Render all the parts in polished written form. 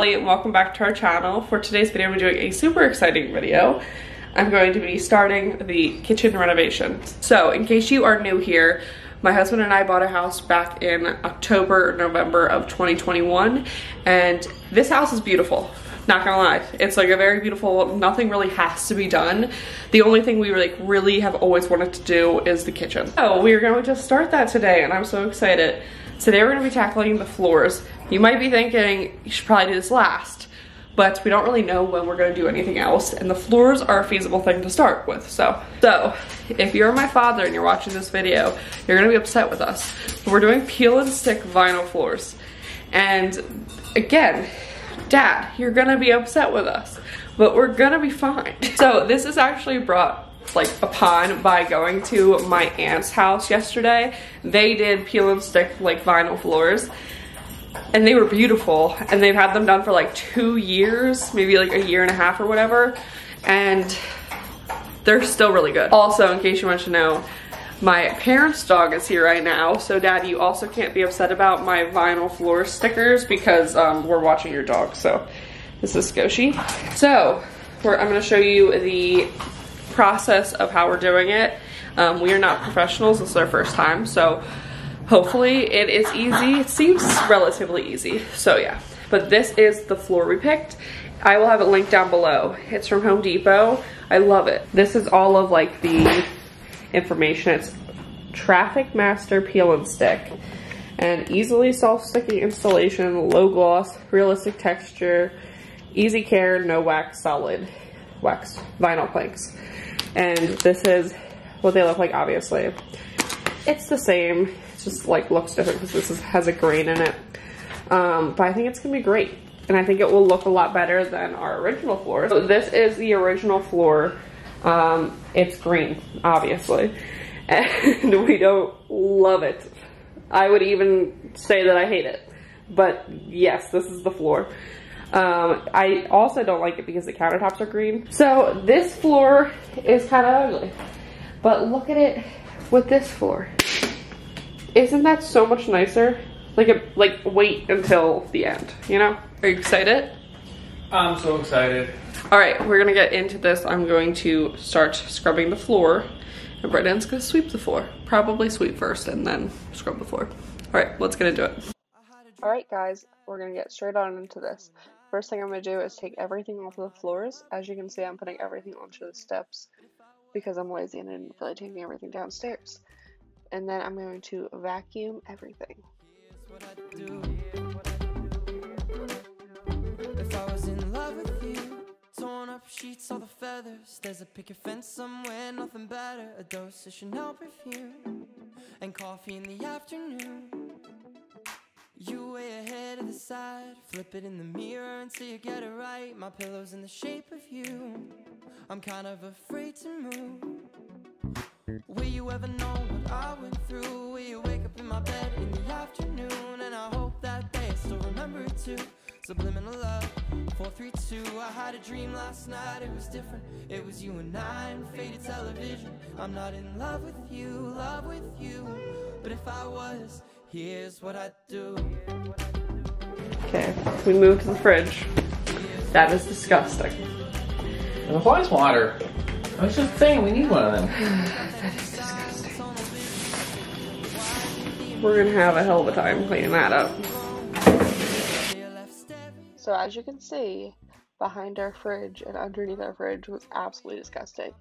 Kelly and welcome back to our channel. For today's video, I'm doing a super exciting video. I'm going to be starting the kitchen renovation. So in case you are new here, my husband and I bought a house back in October or November of 2021, and this house is beautiful. Not gonna lie, it's like a very beautiful, nothing really has to be done. The only thing we really have always wanted to do is the kitchen. So we're going to start that today, and I'm so excited. Today we're gonna be tackling the floors. You might be thinking, you should probably do this last, but we don't really know when we're gonna do anything else, and the floors are a feasible thing to start with. So if you're my father and you're watching this video, you're gonna be upset with us. But we're doing peel and stick vinyl floors. And again, Dad, you're gonna be upset with us, but we're gonna be fine. So this is actually brought upon by going to my aunt's house yesterday. They did peel and stick vinyl floors, and they were beautiful, and they've had them done for 2 years, maybe a year and a half or whatever, and they're still really good. Also, in case you want to know, my parents' dog is here right now, so Dad, you also can't be upset about my vinyl floor stickers because we're watching your dog. So this is Scoshi. So I'm gonna show you the process of how we're doing it. We are not professionals, this is our first time, so hopefully it is easy. It seems relatively easy, so yeah. But this is the floor we picked. I will have it linked down below. It's from Home Depot. I love it. This is all of the information. It's Traffic Master Peel and Stick, and easily self-sticking installation, low gloss, realistic texture, easy care, no wax, solid wax vinyl planks. And this is what they look like. Obviously it's the same, it's just looks different because this has a grain in it, but I think it's gonna be great, and I think it will look a lot better than our original floor. So this is the original floor. It's green, obviously, and we don't love it. I would even say that I hate it, but yes, this is the floor. I also don't like it because the countertops are green. So this floor is kind of ugly, but look at it with this floor. Isn't that so much nicer? Wait until the end, you know? Are you excited? I'm so excited. All right, we're gonna get into this. I'm going to start scrubbing the floor, and Brendon's gonna sweep the floor. Probably sweep first and then scrub the floor. All right, let's get into it. All right, guys, we're gonna get straight on into this. First thing I'm gonna do is take everything off of the floors. As you can see, I'm putting everything onto the steps because I'm lazy and I didn't feel like taking everything downstairs. And then I'm going to vacuum everything. If I was in love with you, torn up sheets, all the feathers, there's a picket fence somewhere, nothing better, a dose of Chanel perfume, and coffee in the afternoon. You way ahead of the side, flip it in the mirror until you get it right. My pillow's in the shape of you, I'm kind of afraid to move. Will you ever know what I went through? Will you wake up in my bed in the afternoon? And I hope that day I still remember it too. Subliminal love, 432. I had a dream last night, it was different. It was you and I in faded television. I'm not in love with you, but if I was, here's what I'd do. Okay, we moved to the fridge. That is disgusting. And the flies water. I was just saying we need one of them. That is disgusting. We're gonna have a hell of a time cleaning that up. So as you can see, behind our fridge and underneath our fridge was absolutely disgusting.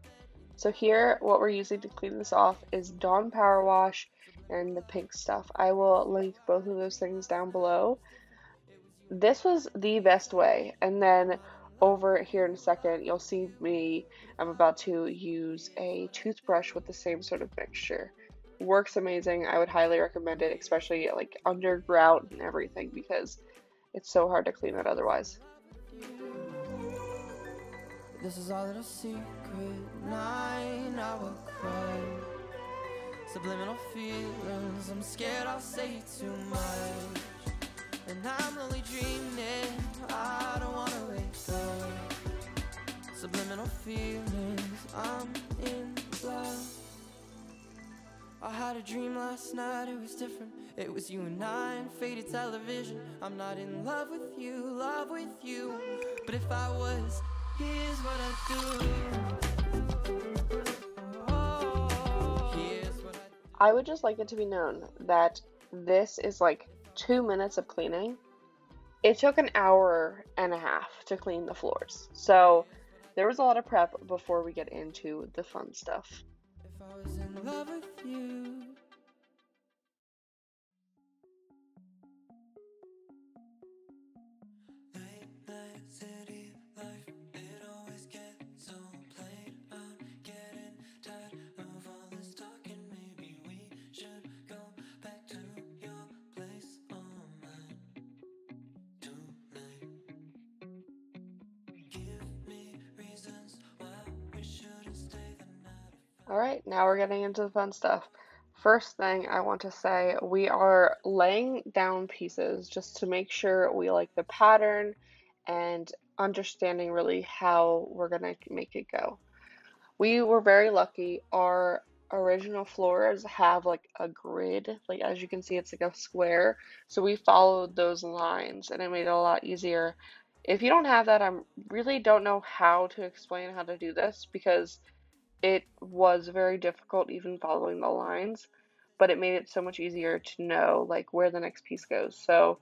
So here, what we're using to clean this off is Dawn Power Wash and the pink stuff. I will link both of those things down below. This was the best way. And then over here in a second, you'll see me, I'm about to use a toothbrush with the same sort of mixture. Works amazing. I would highly recommend it, especially underground and everything, because it's so hard to clean it otherwise. This is our little secret, 9-hour cry. Subliminal feelings, I'm scared I'll say too much. And I'm only dreaming, I don't wanna wake up. Subliminal feelings, I'm in love. I had a dream last night, it was different. It was you and I and faded television. I'm not in love with you, but if I was, here's what I'd do. Oh, here's what I'd do. I would just like it to be known that this is like 2 minutes of cleaning. It took an hour and a half to clean the floors. So there was a lot of prep before we get into the fun stuff. If I was in love with you. Late night city life, it always gets so played out. Getting tired of all this talking. Maybe we should go back to your place all night tonight. Give me reasons why we shouldn't stay the night. Alright, now we're getting into the fun stuff. First thing I want to say, we are laying down pieces just to make sure we like the pattern and understanding really how we're going to make it go. We were very lucky. Our original floors have like a grid, like as you can see, it's like a square. So we followed those lines and it made it a lot easier. If you don't have that, I really don't know how to explain how to do this because it was very difficult even following the lines, but it made it so much easier to know like where the next piece goes. So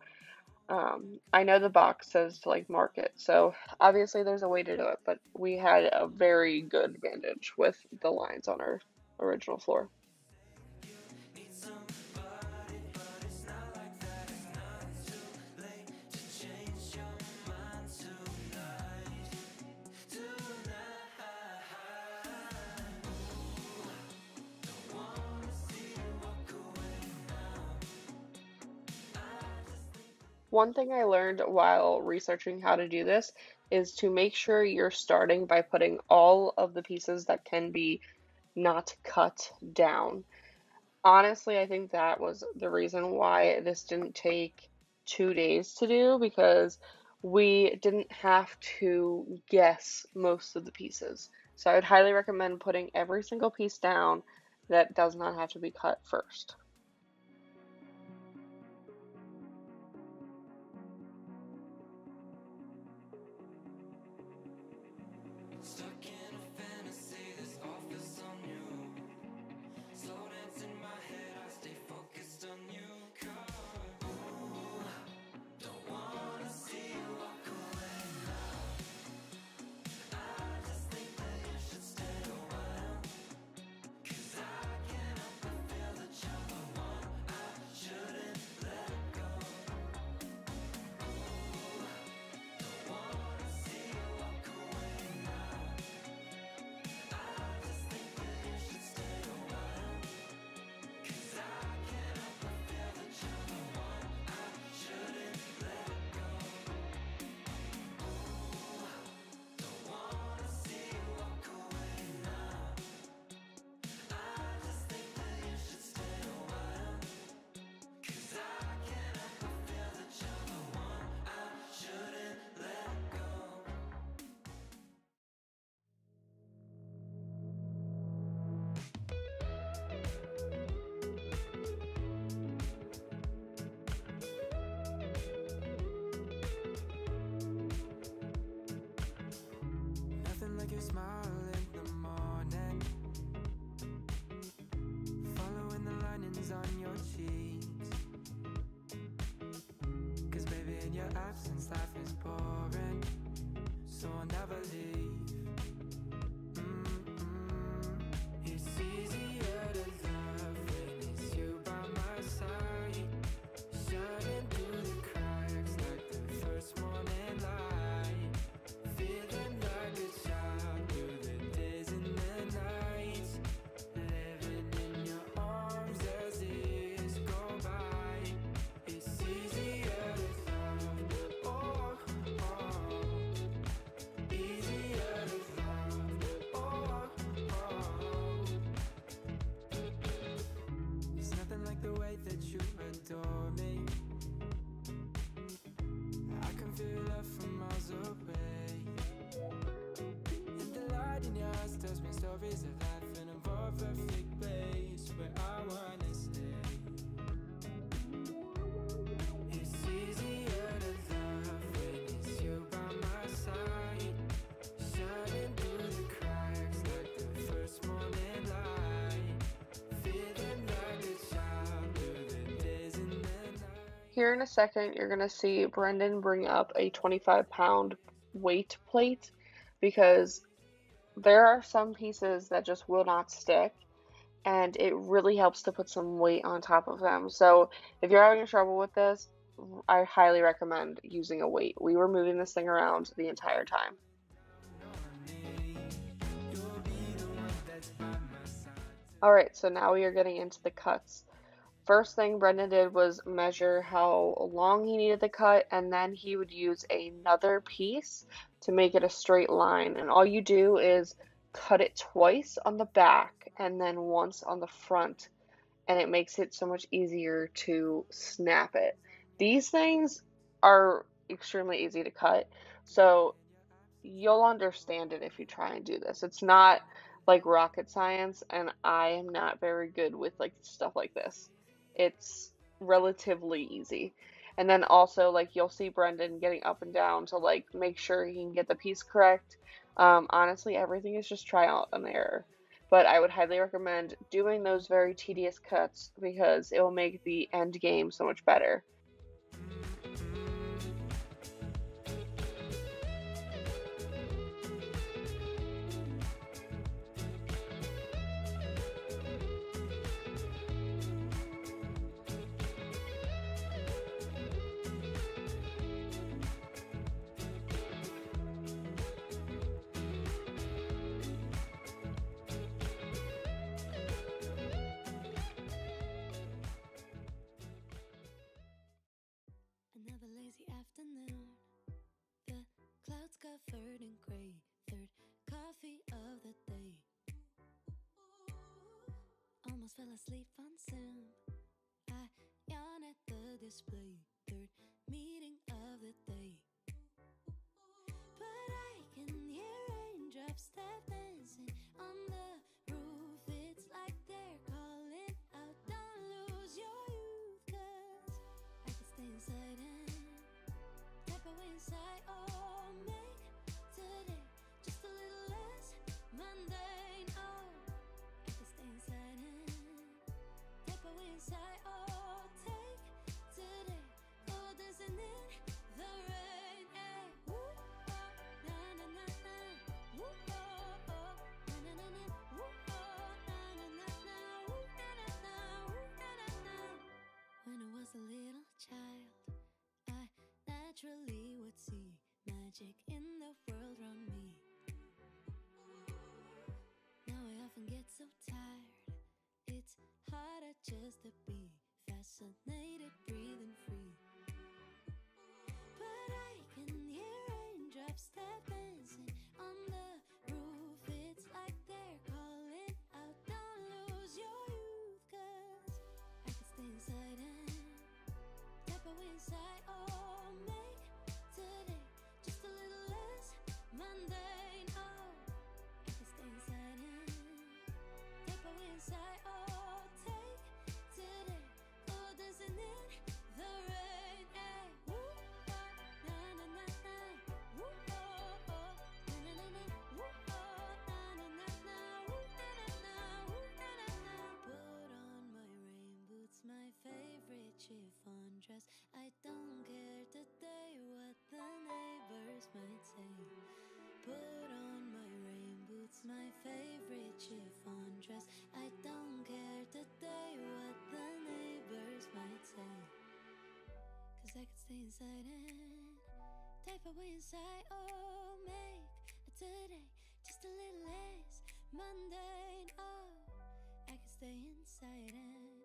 I know the box says to like mark it, so obviously there's a way to do it, but we had a very good advantage with the lines on our original floor. Need somebody, but it's not like that. It's not too late to change your mind tonight. Don't wanna see you walk away now. One thing I learned while researching how to do this is to make sure you're starting by putting all of the pieces that can be not cut down. Honestly, I think that was the reason why this didn't take 2 days to do because we didn't have to guess most of the pieces. So I would highly recommend putting every single piece down that does not have to be cut first. Stuck in a fantasy, this office on you. Slow dance in my head, I stay focused on you. 'Cause don't wanna see you walk away now. I just think that you should stay a while. 'Cause I can't help but feel that you're the Here in a second, you're going to see Brendon bring up a 25-pound weight plate because there are some pieces that just will not stick, and it really helps to put some weight on top of them. So if you're having trouble with this, I highly recommend using a weight. We were moving this thing around the entire time. Alright, so now we are getting into the cuts. First thing Brendon did was measure how long he needed the cut, and then he would use another piece to make it a straight line. And all you do is cut it twice on the back and then once on the front, and it makes it so much easier to snap it. These things are extremely easy to cut, so you'll understand it if you try and do this. It's not like rocket science, and I am not very good with like stuff like this. It's relatively easy. And then also, like, you'll see Brendon getting up and down to like make sure he can get the piece correct. Honestly, everything is just trial and error. But I would highly recommend doing those very tedious cuts because it will make the end game so much better. Another lazy afternoon, the clouds covered in gray, third coffee of the day. Almost fell asleep on Zoom, I yawn at the display, third meeting of the day. But I can hear raindrops tap dancing on the roof. It's like they're calling out, don't lose your youth, 'cause I can stay inside and tap away inside, or make today just a little less mundane. Oh, I can stay inside and tap away inside, or take today, oh, dancing in the rain. Hey, woo, oh, na na na na, woo, oh, oh, na na na na, woo, oh, na na na na, woo, na na na, woo, na na na. When I was a little child, I naturally would see magic in the world around me. Now I often get so tired, it's harder just to be fascinated, breathing free. But I can hear raindrops tap dancing on the roof. It's like they're calling out, don't lose your youth, 'cause I can stay inside and tap away inside, or make today just a little less mundane. Oh, I can stay inside and tap away inside, or take today, oh, dancing in the rain. Hey, woo, oh, na na na na, woo, oh, oh, na na na na, woo, oh, na na na na, woo, na na na, woo, na na na. Put on my rain boots, my favorite chiffon dress. I don't care today what the neighbors might say. Put on my rain boots, my favorite chiffon dress. I don't care today what the neighbors might say. 'Cause I could stay inside and type away inside, or make today just a little less mundane. Oh, I could stay inside and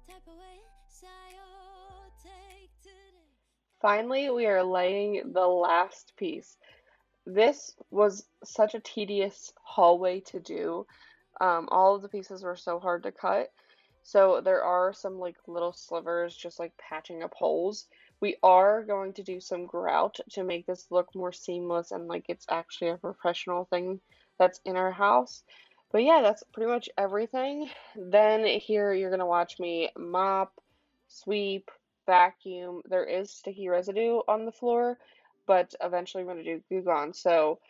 type away inside, or take today. Finally, we are laying the last piece. This was such a tedious hallway to do. All of the pieces were so hard to cut. So there are some like little slivers just like patching up holes. We are going to do some grout to make this look more seamless and like it's actually a professional thing that's in our house. But yeah, that's pretty much everything. Then here you're gonna watch me mop, sweep, vacuum. There is sticky residue on the floor, but eventually I'm gonna do Goo Gone. So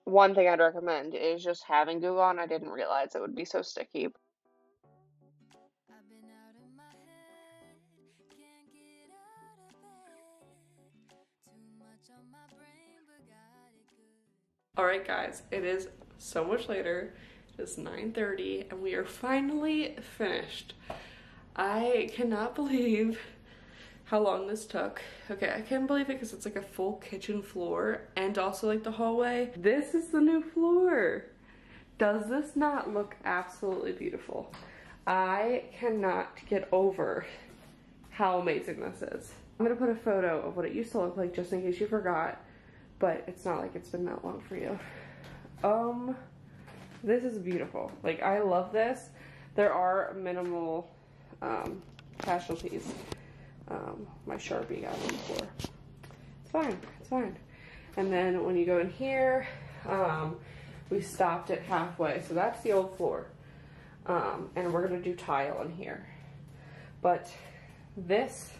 one thing I'd recommend is just having Goo Gone. I didn't realize it would be so sticky. I've been out of my head, can't get Alright guys, it is so much later. It's 9:30 and we are finally finished. I cannot believe how long this took. Okay, I can't believe it because it's like a full kitchen floor and also like the hallway. This is the new floor. Does this not look absolutely beautiful? I cannot get over how amazing this is. I'm gonna put a photo of what it used to look like just in case you forgot, but it's not like it's been that long for you. This is beautiful. Like, I love this. There are minimal casualties. My Sharpie got on the floor. It's fine, it's fine. And then when you go in here, we stopped it halfway. So that's the old floor. And we're gonna do tile in here. But this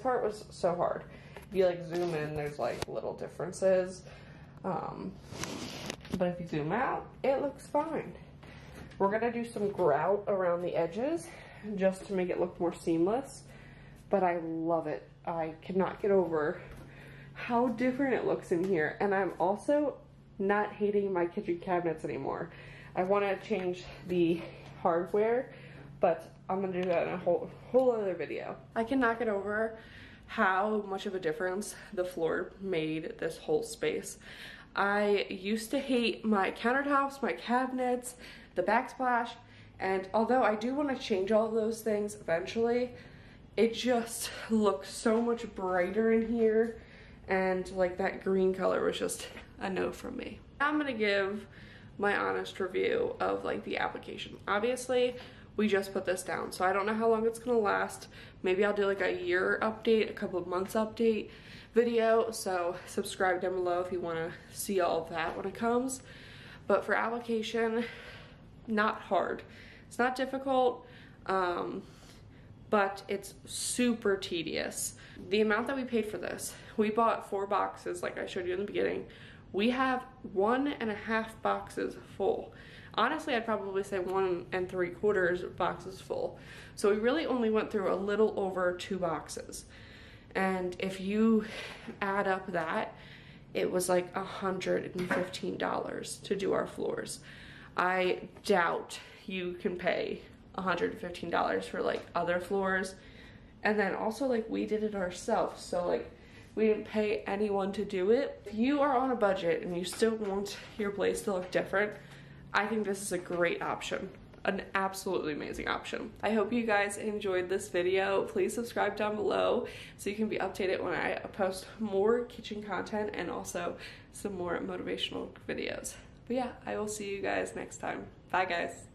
part was so hard. If you like zoom in, there's like little differences. But if you zoom out, it looks fine. We're gonna do some grout around the edges just to make it look more seamless. But I love it. I cannot get over how different it looks in here. And I'm also not hating my kitchen cabinets anymore. I wanna change the hardware, but I'm gonna do that in a whole other video. I cannot get over how much of a difference the floor made this whole space. I used to hate my countertops, my cabinets, the backsplash, and although I do want to change all of those things eventually, it just looks so much brighter in here, and like that green color was just a no from me. I'm gonna give my honest review of like the application. Obviously, we just put this down, so I don't know how long it's gonna last. Maybe I'll do like a year update, a couple of months update video, so subscribe down below if you want to see all of that when it comes. But for application, not hard. It's not difficult, but it's super tedious. The amount that we paid for this, we bought 4 boxes like I showed you in the beginning. We have 1.5 boxes full. Honestly, I'd probably say 1 3/4 boxes full. So we really only went through a little over 2 boxes. And if you add up that, it was like $115 to do our floors. I doubt you can pay $115 for like other floors. And then also like we did it ourselves. So like we didn't pay anyone to do it. If you are on a budget and you still want your place to look different, I think this is a great option. An absolutely amazing option. I hope you guys enjoyed this video. Please subscribe down below so you can be updated when I post more kitchen content and also some more motivational videos. But yeah, I will see you guys next time. Bye guys.